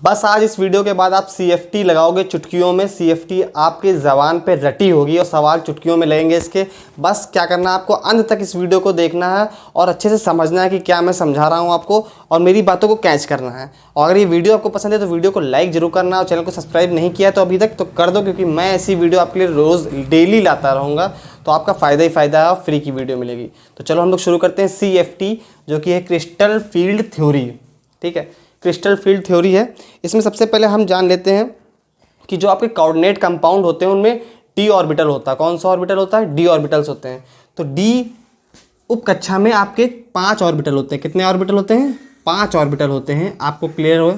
बस आज इस वीडियो के बाद आप CFT लगाओगे चुटकियों में, CFT आपके ज़बान पे रटी होगी और सवाल चुटकियों में लगेंगे इसके। बस क्या करना है, आपको अंत तक इस वीडियो को देखना है और अच्छे से समझना है कि क्या मैं समझा रहा हूँ आपको, और मेरी बातों को कैच करना है। और अगर ये वीडियो आपको पसंद है तो वीडियो को लाइक जरूर करना, और चैनल को सब्सक्राइब नहीं किया तो अभी तक तो कर दो, क्योंकि मैं ऐसी वीडियो आपके लिए रोज़ डेली लाता रहूँगा, तो आपका फ़ायदा ही फ़ायदा है और फ्री की वीडियो मिलेगी। तो चलो हम लोग शुरू करते हैं। CFT जो कि है क्रिस्टल फील्ड थ्योरी, ठीक है, क्रिस्टल फील्ड थ्योरी है। इसमें सबसे पहले हम जान लेते हैं कि जो आपके कोऑर्डिनेट कंपाउंड होते हैं उनमें d ऑर्बिटल होता है। कौन सा ऑर्बिटल होता है? d ऑर्बिटल्स होते हैं। तो d उपकक्षा में आपके 5 ऑर्बिटल होते हैं। कितने ऑर्बिटल होते हैं? 5 ऑर्बिटल होते हैं। आपको क्लियर हो?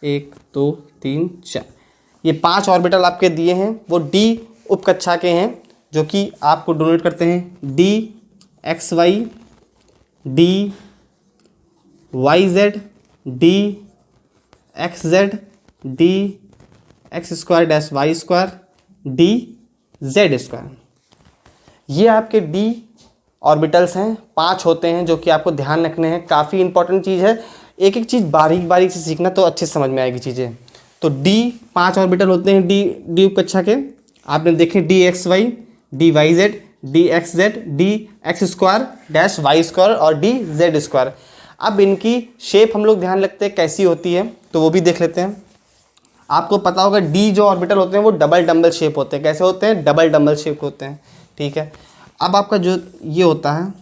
1 2 3 4 ये 5 ऑर्बिटल आपके दिए हैं, वो d उपकक्षा के हैं, जो कि आपको डोनेट करते हैं d xy, d yz, d xz, d x square dash Y square, d z square. ये आपके d ऑर्बिटल्स हैं, 5 होते हैं, जो कि आपको ध्यान रखने हैं। काफ़ी इंपॉर्टेंट चीज़ है, एक एक चीज़ बारीक बारीक से सीखना तो अच्छे से समझ में आएगी चीज़ें। तो d 5 ऑर्बिटल होते हैं d उपकक्षा के। आपने देखे d xy, d yz, d xz, d x square dash Y square और d z स्क्वायर। अब इनकी शेप हम लोग ध्यान रखते हैं कैसी होती है, तो वो भी देख लेते हैं। आपको पता होगा d जो ऑर्बिटल होते हैं वो डबल डम्बल शेप होते हैं। कैसे होते हैं? डबल डम्बल शेप होते हैं, ठीक है। अब आपका जो ये होता है,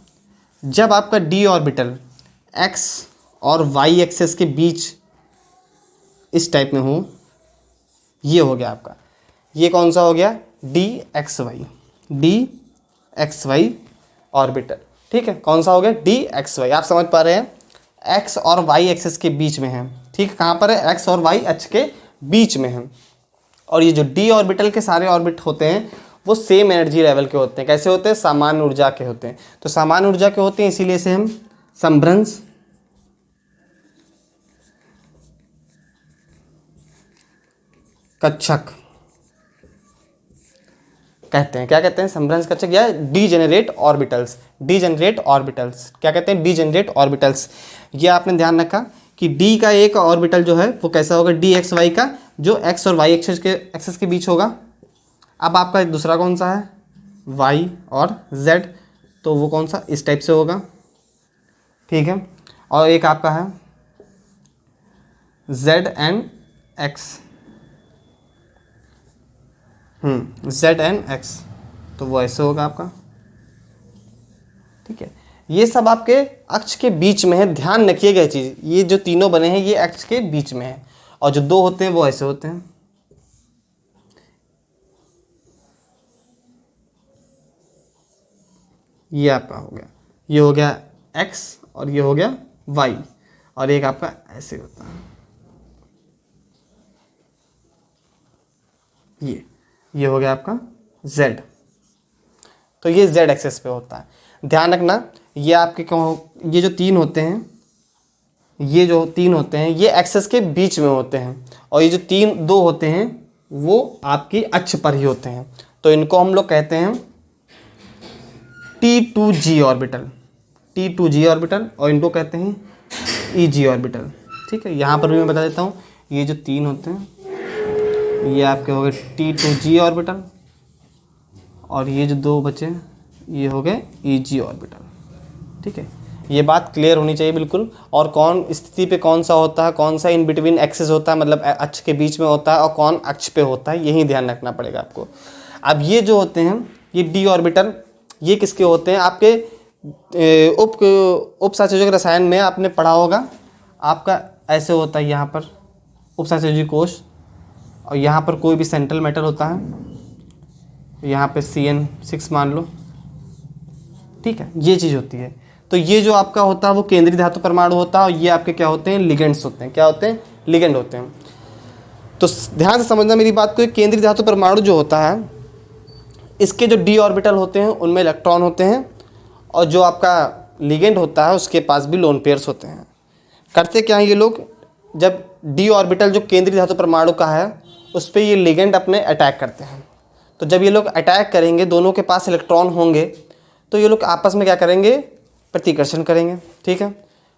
जब आपका d ऑर्बिटल x और y एक्सेस के बीच इस टाइप में हो, ये हो गया आपका, ये कौन सा हो गया? d xy ऑर्बिटल, ठीक है। कौन सा हो गया? d xy। आप समझ पा रहे हैं, x और y एक्सेस के बीच में है, ठीक है। कहाँ पर है? x और y अक्ष के बीच में है। और ये जो d ऑर्बिटल के सारे ऑर्बिट होते हैं वो सेम एनर्जी लेवल के होते हैं। कैसे होते हैं? समान ऊर्जा के होते हैं। तो समान ऊर्जा के होते हैं, इसीलिए इसे हम समभ्रंश कक्षक कहते हैं। क्या कहते हैं? समभ्रंश कक्षक या डीजेनरेट ऑर्बिटल्स। डीजेनरेट ऑर्बिटल्स क्या कहते हैं? Degenerate orbitals. ये आपने ध्यान रखा कि d का एक ऑर्बिटल जो है वो कैसा होगा? d x y का, जो x और y एक्सेस के बीच होगा। अब आपका दूसरा कौन सा है? y और z, तो वो कौन सा? इस टाइप से होगा, ठीक है। और एक आपका है z and x, z and x, तो वो ऐसे होगा आपका, ठीक है। ये सब आपके अक्ष के बीच में है, ध्यान रखिएगा ये चीज़। ये जो तीनों बने हैं ये अक्ष के बीच में है, और जो 2 होते हैं वो ऐसे होते हैं। ये आपका हो गया, ये हो गया x और ये हो गया y, और एक आपका ऐसे होता है, ये हो गया आपका z। तो ये z एक्सेस पे होता है। ध्यान रखना, ये आपके ये जो 3 होते हैं, ये जो 3 होते हैं ये एक्सेस के बीच में होते हैं, और ये जो 2 होते हैं वो आपकी अक्ष पर ही होते हैं। तो इनको हम लोग कहते हैं T2G ऑर्बिटल, T2G ऑर्बिटल, और इनको कहते हैं EG ऑर्बिटल, ठीक है। यहाँ पर भी मैं बता देता हूँ, ये जो 3 होते हैं ये आपके हो गए T2G ऑर्बिटल, और ये जो 2 बचे ये हो गए EG ऑर्बिटल, ठीक है। ये बात क्लियर होनी चाहिए बिल्कुल। और कौन स्थिति पे कौन सा होता है, कौन सा इन बिटवीन एक्सेस होता है, मतलब अक्ष के बीच में होता है, और कौन अक्ष पे होता है, यही ध्यान रखना पड़ेगा आपको। अब ये जो होते हैं ये d ऑर्बिटल, ये किसके होते हैं? आपके उपसंयोजक रसायन में आपने पढ़ा होगा, आपका ऐसे होता है यहाँ पर उपसंयोजी कोश, और यहाँ पर कोई भी सेंट्रल मेटल होता है, यहाँ पे CN6 मान लो, ठीक है। ये चीज़ होती है। तो ये जो आपका होता है वो केंद्रीय धातु परमाणु होता है, और ये आपके क्या होते हैं? लिगेंड्स होते हैं। क्या होते हैं? लिगेंड होते हैं। तो ध्यान से समझना मेरी बात को, केंद्रीय धातु परमाणु जो होता है इसके जो d ऑर्बिटल होते हैं उनमें इलेक्ट्रॉन होते हैं, और जो आपका लिगेंड होता है उसके पास भी लोन पेयर्स होते हैं। करते क्या हैं ये लोग? जब d ऑर्बिटल जो केंद्रीय धातु परमाणु का है उस पर ये लिगेंड अपने अटैक करते हैं, तो जब ये लोग अटैक करेंगे, दोनों के पास इलेक्ट्रॉन होंगे, तो ये लोग आपस में क्या करेंगे? प्रतिकर्षण करेंगे, ठीक है,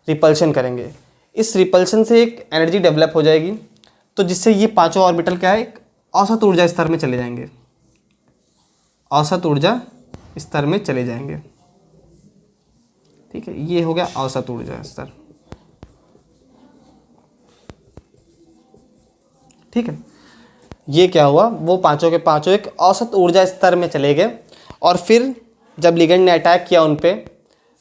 रिपल्शन करेंगे। इस रिपल्शन से एक एनर्जी डेवलप हो जाएगी, तो जिससे ये पांचों ऑर्बिटल क्या है, एक औसत ऊर्जा स्तर में चले जाएंगे, औसत ऊर्जा स्तर में चले जाएंगे। ठीक है, ये हो गया औसत ऊर्जा स्तर। ठीक है, ये क्या हुआ, वो पांचों के पांचों एक औसत ऊर्जा स्तर में चले गए, और फिर जब लिगेंड ने अटैक किया उन पे,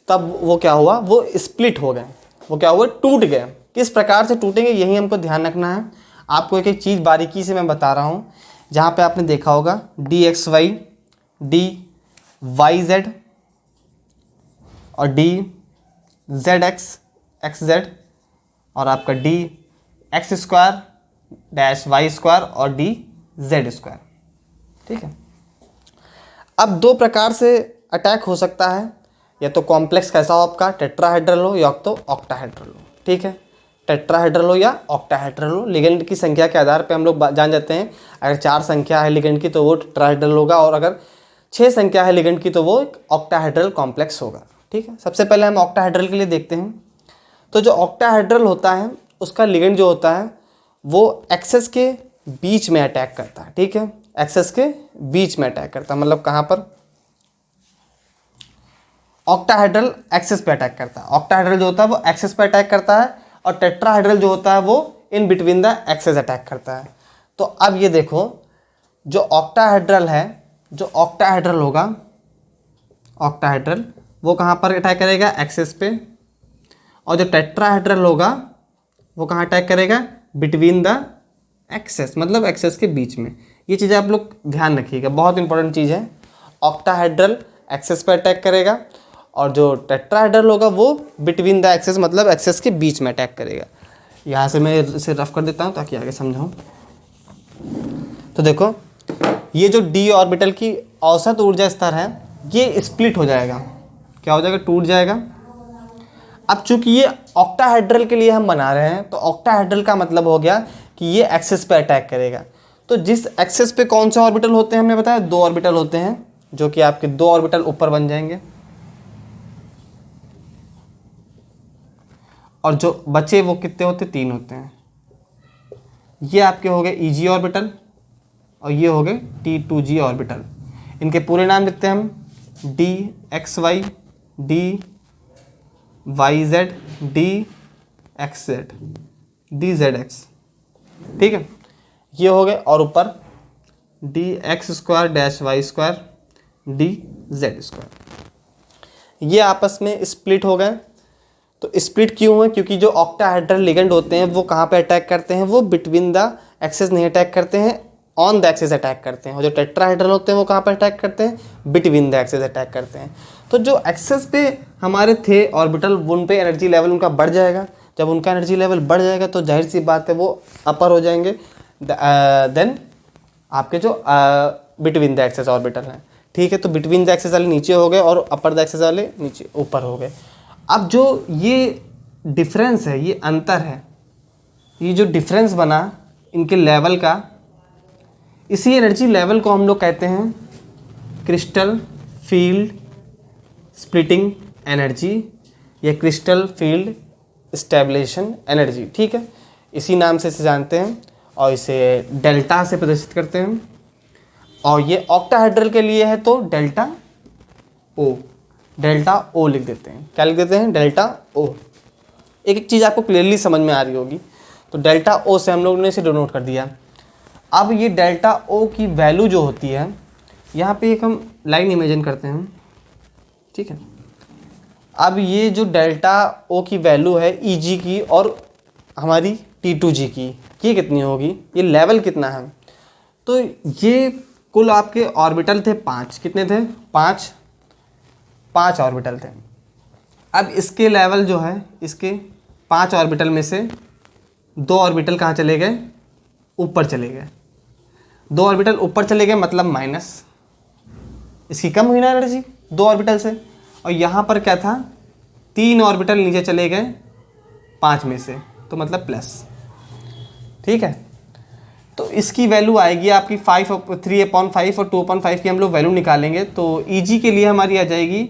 तब वो क्या हुआ, वो स्प्लिट हो गए, वो क्या हुआ, टूट गए। किस प्रकार से टूटेंगे यही हमको ध्यान रखना है। आपको एक एक चीज़ बारीकी से मैं बता रहा हूँ। जहाँ पे आपने देखा होगा DXY, DYZ और DZX, XZ, और आपका DX² -Y² और DZ²। ठीक है, अब दो प्रकार से अटैक हो सकता है, या तो कॉम्प्लेक्स कैसा हो आपका, टेट्राहेड्रल हो या तो ऑक्टाहेड्रल हो। ठीक है, टेट्राहेड्रल हो या ऑक्टाहेड्रल हो, लिगेंड की संख्या के आधार पे हम लोग जान जाते हैं। अगर 4 संख्या है लिगेंड की तो वो टेट्राहेड्रल होगा, और अगर 6 संख्या है लिगेंड की तो वो एक ऑक्टाहेड्रल कॉम्प्लेक्स होगा। ठीक है, सबसे पहले हम ऑक्टाहेड्रल के लिए देखते हैं। तो जो ऑक्टाहेड्रल होता है उसका लिगेंड जो होता है वो एक्सेस के बीच में अटैक करता है। ठीक है, एक्सेस के बीच में अटैक करता है, मतलब कहाँ पर, ऑक्टाहेड्रल एक्सेस पे अटैक करता है। ऑक्टाहेड्रल जो होता है वो एक्सेस पे अटैक करता है, और टेट्राहेड्रल जो होता है वो in between the axis attack करता है। तो अब ये देखो, जो ऑक्टाहेड्रल है, जो ऑक्टाहेड्रल होगा, ऑक्टाहेड्रल वो कहाँ पर अटैक करेगा, एक्सेस पे, और जो टेट्राहेड्रल होगा वो कहाँ अटैक करेगा, बिटवीन द एक्सेस, मतलब एक्सेस के बीच में। ये चीज़ें आप लोग ध्यान रखिएगा, बहुत इंपॉर्टेंट चीज़ है। ऑक्टाहेड्रल एक्सेस पे अटैक करेगा, और जो टेट्राहेड्रल होगा वो बिटवीन द एक्सेस, मतलब एक्सेस के बीच में अटैक करेगा। यहाँ से मैं इसे रफ कर देता हूँ ताकि आगे समझाऊँ। तो देखो, ये जो d ऑर्बिटल की औसत ऊर्जा स्तर है ये स्प्लिट हो जाएगा, क्या हो जाएगा, टूट जाएगा। अब चूंकि ये ऑक्टाहेड्रल के लिए हम बना रहे हैं, तो ऑक्टाहेड्रल का मतलब हो गया कि ये एक्सेस पे अटैक करेगा। तो जिस एक्सेस पे कौन से ऑर्बिटल होते हैं, हमने बताया 2 ऑर्बिटल होते हैं, जो कि आपके 2 ऑर्बिटल ऊपर बन जाएंगे, और जो बचे वो कितने होते, 3 होते हैं। ये आपके हो गए EG ऑर्बिटल, और ये हो गए T2G ऑर्बिटल। इनके पूरे नाम लिखते हैं हम, DXY, DYZ, DXZ, DZX। ठीक है, ये हो गए, और ऊपर DX² -Y², DZ²। ये आपस में स्प्लिट हो गए। तो स्प्लिट क्यों हुए, क्योंकि जो ऑक्टाहेड्रल लिगेंड होते हैं वो कहाँ पे अटैक करते हैं, वो बिटवीन द एक्सेस नहीं अटैक करते हैं, ऑन द एक्सेस अटैक करते हैं। और जो टेट्राहेड्रल होते हैं वो कहाँ पे अटैक करते हैं, बिटवीन द एक्सेस अटैक करते हैं। तो जो एक्सेस पे हमारे थे ऑर्बिटल, उन पे एनर्जी लेवल उनका बढ़ जाएगा। जब उनका एनर्जी लेवल बढ़ जाएगा तो जाहिर सी बात है वो अपर हो जाएंगे देन आपके जो बिटवीन द एक्सेस ऑर्बिटल हैं। ठीक है, तो बिटवीन द एक्सेस वाले नीचे हो गए और अपर द एक्सेस वाले नीचे ऊपर हो गए। अब जो ये डिफरेंस है, ये अंतर है, ये जो डिफरेंस बना इनके लेवल का, इसी एनर्जी लेवल को हम लोग कहते हैं क्रिस्टल फील्ड स्प्लिटिंग एनर्जी या क्रिस्टल फील्ड स्टेबलाइजेशन एनर्जी। ठीक है, इसी नाम से इसे जानते हैं, और इसे डेल्टा से प्रदर्शित करते हैं। और ये ऑक्टाहेड्रल के लिए है तो डेल्टा ओ लिख देते हैं। क्या लिख देते हैं, डेल्टा ओ। एक एक चीज़ आपको क्लियरली समझ में आ रही होगी। तो डेल्टा ओ से हम लोगों ने इसे डिनोट कर दिया। अब ये डेल्टा ओ की वैल्यू जो होती है, यहाँ पे एक हम लाइन इमेजिन करते हैं। ठीक है, अब ये जो डेल्टा ओ की वैल्यू है EG की और हमारी T2G की, ये कितनी होगी, ये लेवल कितना है। तो ये कुल आपके ऑर्बिटल थे 5, कितने थे, 5 ऑर्बिटल थे। अब इसके लेवल जो है, इसके 5 ऑर्बिटल में से 2 ऑर्बिटल कहाँ चले गए, ऊपर चले गए। 2 ऑर्बिटल ऊपर चले गए मतलब माइनस, इसकी कम हुई ना एनर्जी 2 ऑर्बिटल से। और यहाँ पर क्या था, 3 ऑर्बिटल नीचे चले गए 5 में से, तो मतलब प्लस। ठीक है, तो इसकी वैल्यू आएगी आपकी 3/5 और 2/5 की हम लोग वैल्यू निकालेंगे। तो EG के लिए हमारी आ जाएगी,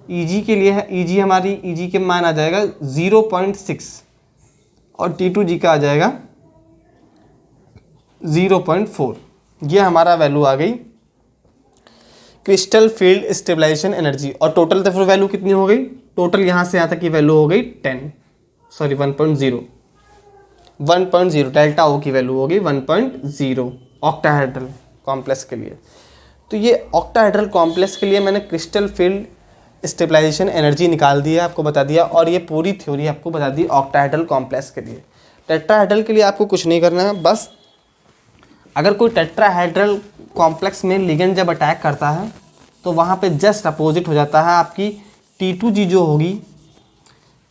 EG के लिए है, EG हमारी EG के मान आ जाएगा 0.6। और T2G का आ जाएगा 0.4। ये हमारा वैल्यू आ गई क्रिस्टल फील्ड स्टेबलाइजेशन एनर्जी। और टोटल तो फिर वैल्यू कितनी हो गई, टोटल यहाँ से यहाँ तक की वैल्यू हो गई 1.0 डेल्टा ओ की वैल्यू होगी 1.0 ऑक्टाहेड्रल कॉम्प्लेक्स के लिए। तो ये ऑक्टाहेड्रल कॉम्प्लेक्स के लिए मैंने क्रिस्टल फील्ड स्टेबलाइजेशन एनर्जी निकाल दी है, आपको बता दिया, और ये पूरी थ्योरी आपको बता दी ऑक्टाहेड्रल कॉम्प्लेक्स के लिए। टेट्राहेड्रल के लिए आपको कुछ नहीं करना है, बस अगर कोई टेट्राहेड्रल कॉम्प्लेक्स में लिगेंड जब अटैक करता है तो वहाँ पे जस्ट अपोजिट हो जाता है आपकी T2G जो होगी,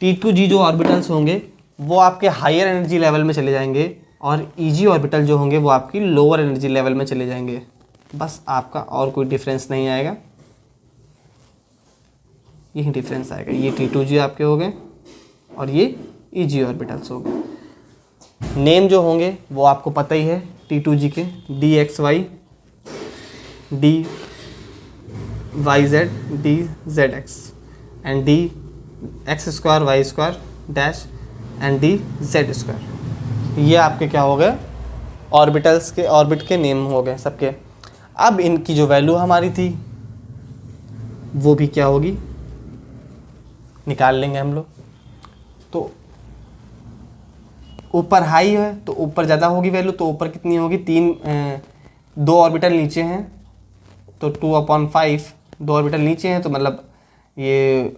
T2G जो ऑर्बिटल्स होंगे वो आपके हायर एनर्जी लेवल में चले जाएंगे और EG ऑर्बिटल जो होंगे वो आपकी लोअर एनर्जी लेवल में चले जाएंगे। बस आपका और कोई डिफरेंस नहीं आएगा, यही डिफरेंस आएगा। ये T2G आपके हो गए और ये EG ऑर्बिटल्स हो गए। नेम जो होंगे वो आपको पता ही है T2G के, DXY, DYZ, DZX and DX² Y² dash and DZ²। ये आपके क्या हो गए, ऑर्बिटल्स के, ऑर्बिट के नेम हो गए सबके। अब इनकी जो वैल्यू हमारी थी वो भी क्या होगी, निकाल लेंगे हम लोग। तो ऊपर हाई है तो ऊपर ज़्यादा होगी वैल्यू, तो ऊपर कितनी होगी, 2 ऑर्बिटल नीचे हैं तो 2/5, 2 ऑर्बिटल नीचे हैं तो मतलब ये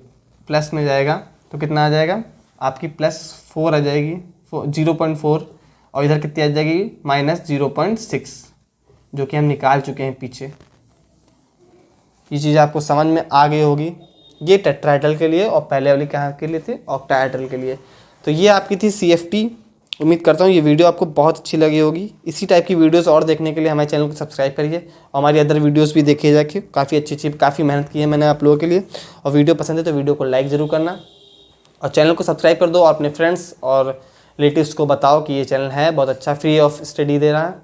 प्लस में जाएगा तो कितना आ जाएगा आपकी +4 आ जाएगी, 0.4, और इधर कितनी आ जाएगी -0.6, जो कि हम निकाल चुके हैं पीछे। ये चीज़ आपको समझ में आ गई होगी। ये टेट्राहेड्रल के लिए, और पहले वाली कहाँ के लिए थे, ऑक्टाहेड्रल के लिए। तो ये आपकी थी CFT। उम्मीद करता हूँ ये वीडियो आपको बहुत अच्छी लगी होगी। इसी टाइप की वीडियोस और देखने के लिए हमारे चैनल को सब्सक्राइब करिए और हमारी अदर वीडियोस भी देखिए जाके। काफ़ी अच्छी काफ़ी मेहनत की है मैंने आप लोगों के लिए। और वीडियो पसंद है तो वीडियो को लाइक ज़रूर करना और चैनल को सब्सक्राइब कर दो और अपने फ्रेंड्स और रिलेटिव्स को बताओ कि ये चैनल है बहुत अच्छा, फ्री ऑफ स्टडी दे रहा है।